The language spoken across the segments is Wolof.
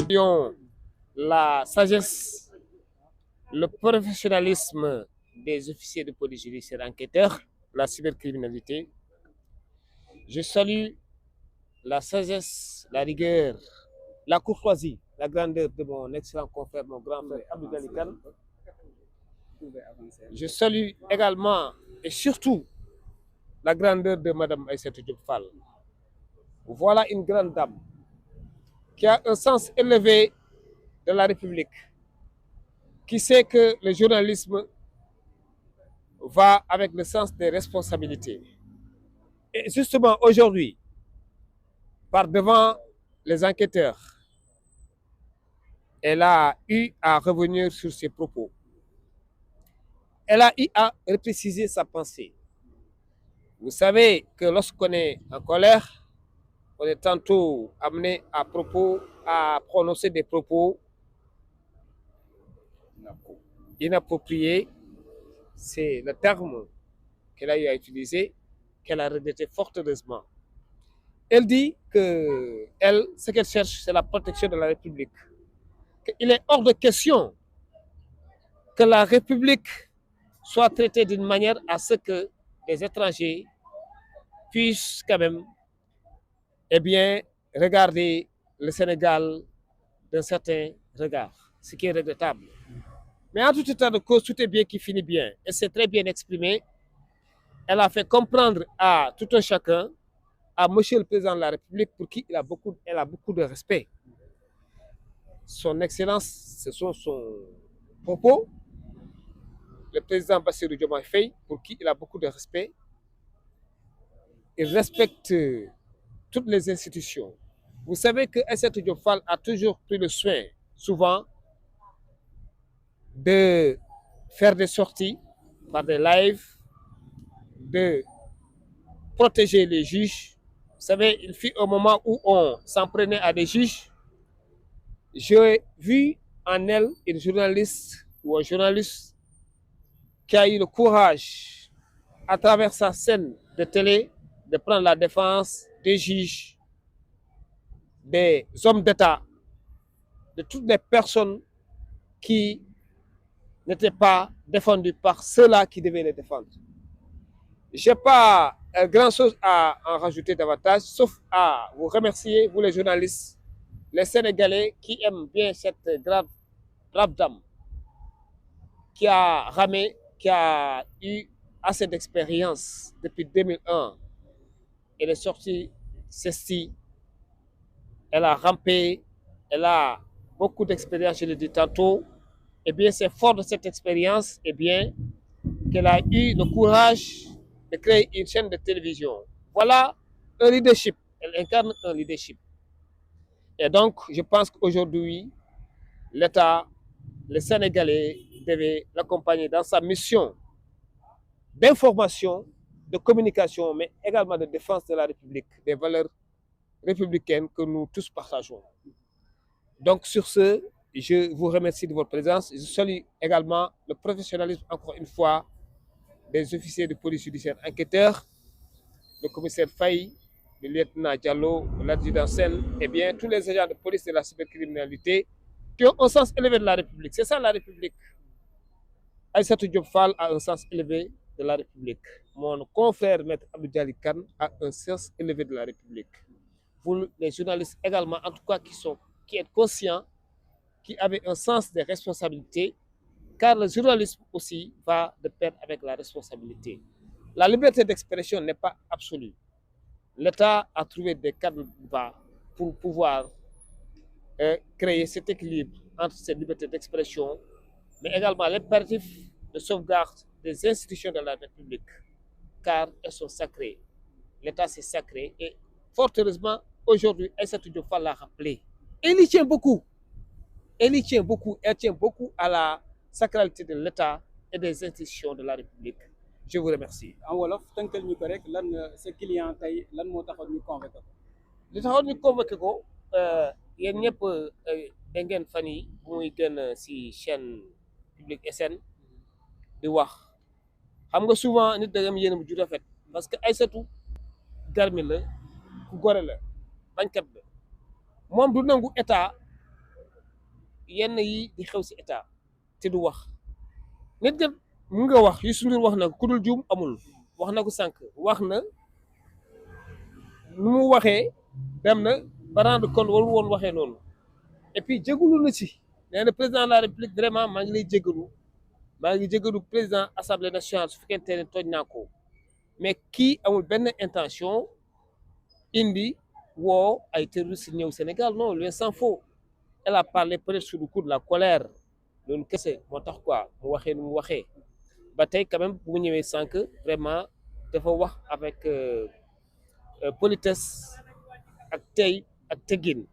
Ayons la sagesse, le professionnalisme des officiers de police judiciaire enquêteurs, la cybercriminalité. Je salue la sagesse, la rigueur, la courtoisie, la grandeur de mon excellent confrère, mon grand frère Abdou Jalil Kane. Je salue également et surtout la grandeur de Madame Aïssatou Diop Fall. Voilà une grande dame qui a un sens élevé de la République, qui sait que le journalisme va avec le sens des responsabilités. Et justement aujourd'hui, par devant les enquêteurs, elle a eu à revenir sur ses propos. Elle a eu à repréciser sa pensée. Vous savez que lorsqu'on est en colère, on est tantôt amené à prononcer des propos inappropriés. C'est le terme qu'elle a eu à utiliser, qu'elle a regretté fort heureusement. Elle dit que elle, ce qu'elle cherche, c'est la protection de la République. Il est hors de question que la République soit traitée d'une manière à ce que les étrangers puissent quand même regarder le Sénégal d'un certain regard, ce qui est regrettable. Mais en tout état de cause, tout est bien qui finit bien. Elle s'est très bien exprimée. Elle a fait comprendre à tout un chacun, à Monsieur le Président de la République, pour qui elle a beaucoup de respect. Son Excellence, ce sont son propos. Le président Bassirou Diomaye Faye, pour qui il a beaucoup de respect. Il respecte toutes les institutions. Vous savez que Aïssatou Diop Fall a toujours pris le soin, souvent, de faire des sorties par des lives, de protéger les juges. Vous savez, il fut un moment où on s'en prenait à des juges. J'ai vu en elle une journaliste ou un journaliste qui a eu le courage, à travers sa scène de télé, de prendre la défense des juges, des hommes d'État, de toutes les personnes qui n'étaient pas défendues par ceux-là qui devaient les défendre. Je n'ai pas grand-chose à en rajouter davantage, sauf à vous remercier, vous les journalistes, les Sénégalais qui aiment bien cette brave dame qui a ramé, qui a eu assez d'expérience depuis 2001. Elle est sortie celle-ci, elle a rampé, elle a beaucoup d'expérience, je le dis tantôt. Eh bien, c'est fort de cette expérience, eh bien, qu'elle a eu le courage de créer une chaîne de télévision. Voilà un leadership. Elle incarne un leadership. Et donc, je pense qu'aujourd'hui, l'État, les Sénégalais devaient l'accompagner dans sa mission d'information, de communication, mais également de défense de la République, des valeurs républicaines que nous tous partageons. Donc, sur ce, je vous remercie de votre présence. Je salue également le professionnalisme, encore une fois, des officiers de police judiciaire enquêteurs, le commissaire Faye, le lieutenant Diallo, l'adjudant Sen, et bien tous les agents de police de la cybercriminalité qui ont un sens élevé de la République. C'est ça la République. Aïssatou Diop Fall a un sens élevé de la République. Mon confrère Maître Abdou Jalil Kane a un sens élevé de la République. Vous, les journalistes également, en tout cas, qui êtes conscients, qui avez un sens des responsabilités, car le journalisme aussi va de pair avec la responsabilité. La liberté d'expression n'est pas absolue. L'État a trouvé des cadres bas pour pouvoir créer cet équilibre entre cette liberté d'expression, mais également l'impératif de sauvegarde des institutions de la République, car elles sont sacrées. L'État, c'est sacré. Et fort heureusement, aujourd'hui, Aïssatou Diop Fall l'a rappelé. Elle y tient beaucoup. Elle y tient beaucoup. Elle tient beaucoup à la sacralité de l'État et des institutions de la République. Je vous remercie. en wolof tënkal ñu ko rek lan sa client tey lan moo taxoon ñu convoqué ko. li taxoon ñu convoqué ko yéen ñëpp da ngeen fan yi bu muy gën si chaîne publique SN di wax xam nga souvent nit da am yéen bu ju rafet parce que Aïssatou garmi la ku gore la bañkat la moom du nangu état yenn yi di xew si état te du wax nit kat mun nga wax Youssou Ndour wax na ku dul juum amul wax na ko sànq wax na nu mu waxee dem na ba rendre compte waru woon waxee noonu et puis jégalu na ci nee na président de la république vraiment maa ngi lay jégalu maa ngi jégalu président assemblée nationale su fekkente ne tooñ naa ko mais kii amul benn intention indi woo ay terroristes ñëw Sénégal non loin s'en faut elle a parlé peut-être sous le coup de la colère loolu kese moo tax quoi mu waxee nu mu waxee ba tey quand même bu mu ñëwee sànq vraiment dafa wax avec politesse ak tey ak teggin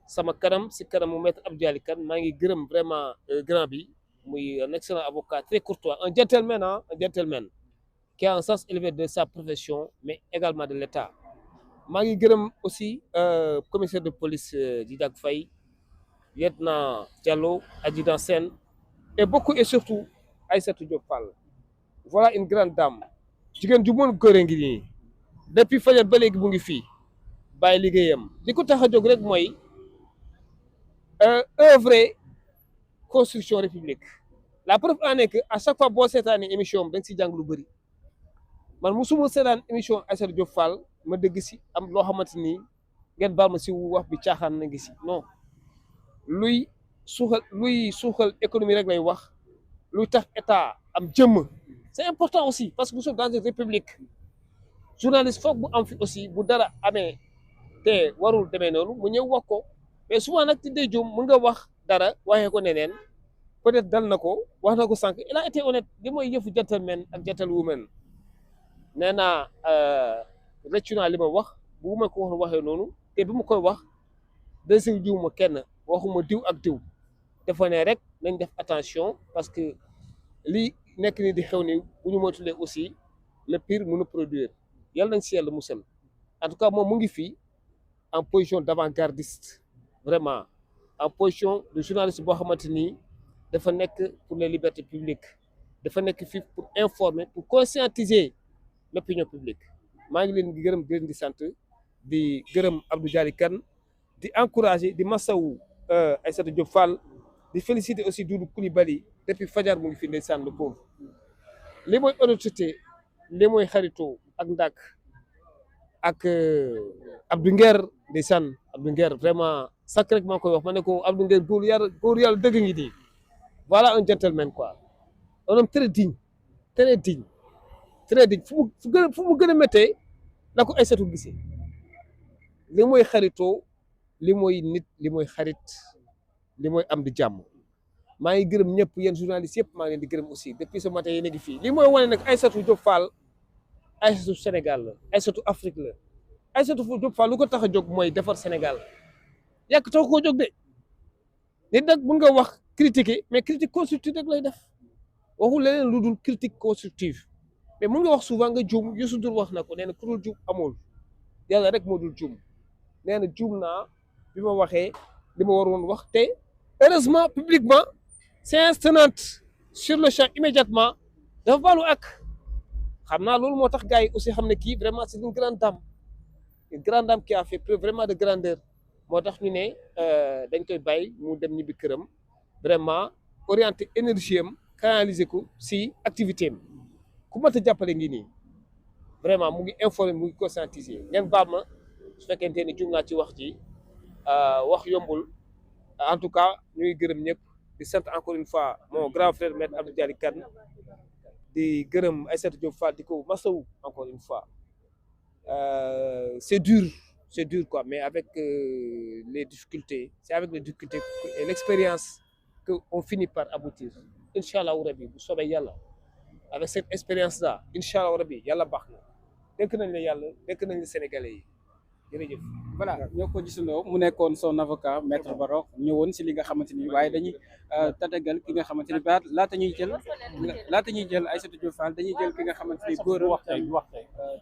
sama kanam si kanamu maître Abdou Dialy Kane maa ngi gërëm vraiment grand bi muy un excellent avocat très courtois un gentleman un gentleman qui a un sens élevé de sa profession mais également de l'État maa ngi gërëm aussi commissaire de police Djidak Faye lieutenant Diallo adjudant Sène et beaucoup et surtout Aïssatou Diop Fall voilà une grande dame jigéen ju mën góor ngi nii depuis fajar ba léegi mu ngi fii bàyyi liggéeyam li ko tax a jóg rek mooy œuvre construction république la preuve en est que à chaque fois boo seetaanee émission da nga si jàng lu bëri man musuma seetaan émission Aïssatou Diop Fall ma dégg si am loo xamante ni ngeen baal ma si wax bi caaxaan na ngi si non luy suuxal économie rek lay wax luy tax état am jëmm c'est important aussi parce que nous sommes dans une république journaliste foog bu am fi aussi bu dara amee te warul demee noonu mu ñëw wax ko mais souvent nag ci day jum mu nga wax dara waxee ko neneen peut-être dal na ko wax na ko sànq il a été honnête li mooy yëfu gentleman ak gentlewoman nee naa rëccu naa li ma wax bu ma ko waxee noonu te bi ma koy wax desiw jiw ma kenn waxuma diw ak diw dafa ne rek nañ def attention parce que li nekk ni di xew ni bu ñu moytulee aussi le pire mën a produire yàlla nañ si yàlla musal en tout cas moom mu ngi fii en position d'avant-gardiste vraiment en position de journaliste boo xamante ni dafa nekk pour les libertés publiques dafa nekk fii pour informer pour conscientiser l'opinion publique maa ngi leen di gërëm di leen di sant di gërëm Abdou Dialy Kane di encourager di masawu Aïssatou Diop Fall di féliciter aussi Doudou Coulibaly depuis fajar mu ngi fi ndeysaan le pauvre li mooy honnêteté li mooy xaritoo ak ndak ak Abdou Nguer ndeysaan Abdou Nguer vraiment sànq rek maa koy wax ma ne ko Abdou Nguer góor yàlla dëgg ngi nii voilà un gentleman quoi un homme très digne très digne très digne fu mu gën a méttee la ko Aïssatou gisee li mooy xaritoo li mooy nit li mooy xarit li mooy am di jàmm maa ngi gërëm ñëpp yéen journalistes yëpp maa ngi leen di gërëm aussi depuis ce matin yéen a ngi fii li mooy wane nag Aïssatou Diop Fall Aïssatou Sénégal la Aïssatou Afrique la Aïssatou Diop Fall lu ko tax a jóg mooy defar Sénégal yàq tax koo jóg de nit nag mun nga wax critiquer mais critique constructive rek lay def waxul leneen lu dul critique constructive mais mun nga wax souvent nga juum Youssou Ndour wax na ko nee na ku dul juum amul yàlla rek moo dul juum nee na juum naa bi ma waxee li ma waroon wax te heureusement publiquement séance tenante sur le champ immédiatement dafa baalu ak xam naa loolu moo tax gars yi aussi xam ne kii vraiment c'est une grande dame qui a fait preuve vraiment de grandeur moo tax ñu ne dañ koy bàyyi mu dem ñibbi këram vraiment orienter énergie am canaliser ko si activité am ku mat a jàppale ngi nii vraiment mu ngi informer mu ngi conscientiser ngeen baal ma su fekkente ni jum naa ci wax ji wax yombul en tout cas ñu ngi gërëm ñëpp di sant encore une fois mon grand frère maître Abdou Dialy Kane di gërëm Aïssatou Diop Fall di ko masawu encore une fois c'est dur quoi mais avec les difficultés c'est avec les difficultés et l'expérience que on finit par aboutir inchallah rabbi bu soobee yàlla avec cette expérience là inchallah rabbi yàlla baax na dénk nañ la yàlla dénk nañ la sénégalais yi jërëjëf. voilà ñoo ko gisandoo mu nekkoon son avocat maître Barok ñëwoon si li nga xamante ni waaye dañuy tatagal ki nga xamante ni ba laata ñuy jël Aïssatou Diop Fall dañuy jël ki nga xamante ni góor wax tey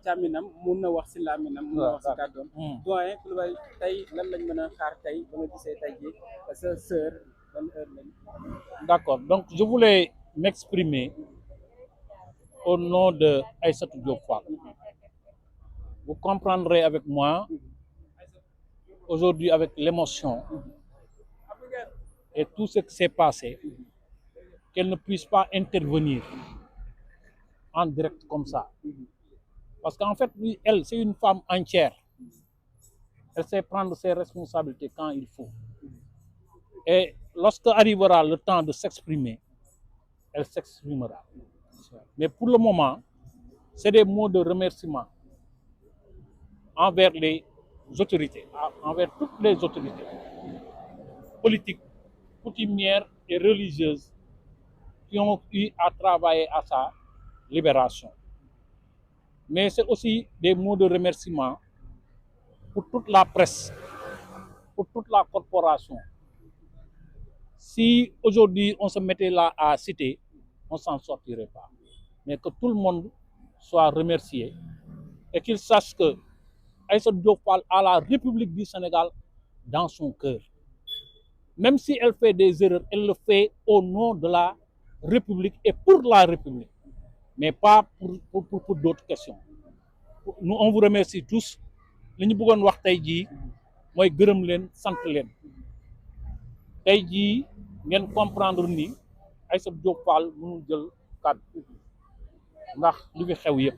càmminam mun na wax si laaminam mun na wax si kàddoom doyen Coulibaly tey lan lañ mën a xaar tey ba nga gisee tey ji sa sœur ban heure lañ. D'accord, donc je voulais m'exprimer au nom de Aïssatou Diop Fall. Vous comprendrez avec moi aujourd'hui avec l'émotion et tout ce qui s'est passé, qu'elle ne puisse pas intervenir en direct comme ça. Parce qu'en fait, elle, c'est une femme entière. Elle sait prendre ses responsabilités quand il faut. Et lorsque arrivera le temps de s'exprimer, elle s'exprimera. Mais pour le moment, c'est des mots de remerciement envers les autorités, envers toutes les autorités politiques, coutumières et religieuses qui ont eu à travailler à sa libération. Mais c'est aussi des mots de remerciement pour toute la presse, pour toute la corporation. Si aujourd'hui on se mettait là à citer, on ne s'en sortirait pas. Mais que tout le monde soit remercié et qu'il sache que Aïssatou Diop Fall a la République du Sénégal dans son cœur. Même si elle fait des erreurs, elle le fait au nom de la République et pour la République, mais pas pour d'autres questions. Nous, on vous remercie tous. Li ñu bëggoon wax tey jii mooy gërëm leen sant leen tey jii ngeen comprendre ni Aïssatou Diop Fall mënul jël kàddu ndax li fi xew yëpp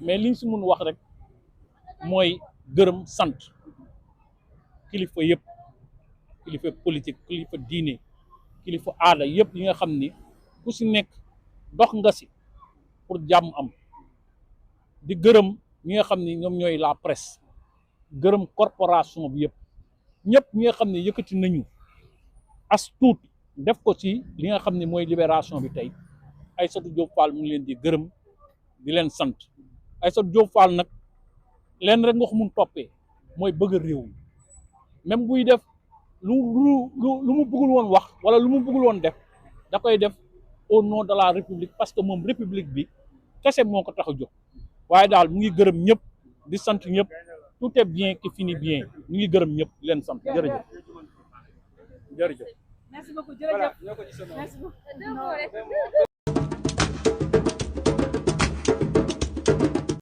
mais liñ si mun wax rek mooy gërëm sant kilifa yëpp, kilifa politique, kilifa diine, kilifa aada yëpp yi nga xam ni ku si nekk dox nga si pour jàmm am. Di gërëm ñi nga xam ni ñoom ñooy la presse, gërëm corporation bi yëpp ñëpp ñi nga xam ne yëkkati nañu as tuut def ko ci li nga xam ne mooy libération bi tey Aïssatou Diop Fall mu ngi leen di gërëm di leen sant. Aïssatou Diop Fall nag leen rek nga ko mun toppee mooy bëgg réew mi même buy def lu mu bëggul woon wax wala lu mu bëggul woon def da koy def au nom de la République parce que moom République bi kese moo ko tax a jóg. waaye daal mu ngi gërëm ñëpp di sant ñëpp tout est bien qui finit bien ñu ngi gërëm ñëpp leen sant jërëjëf jërëjëf. Merci beaucoup jërëjëf. Merci beaucoup.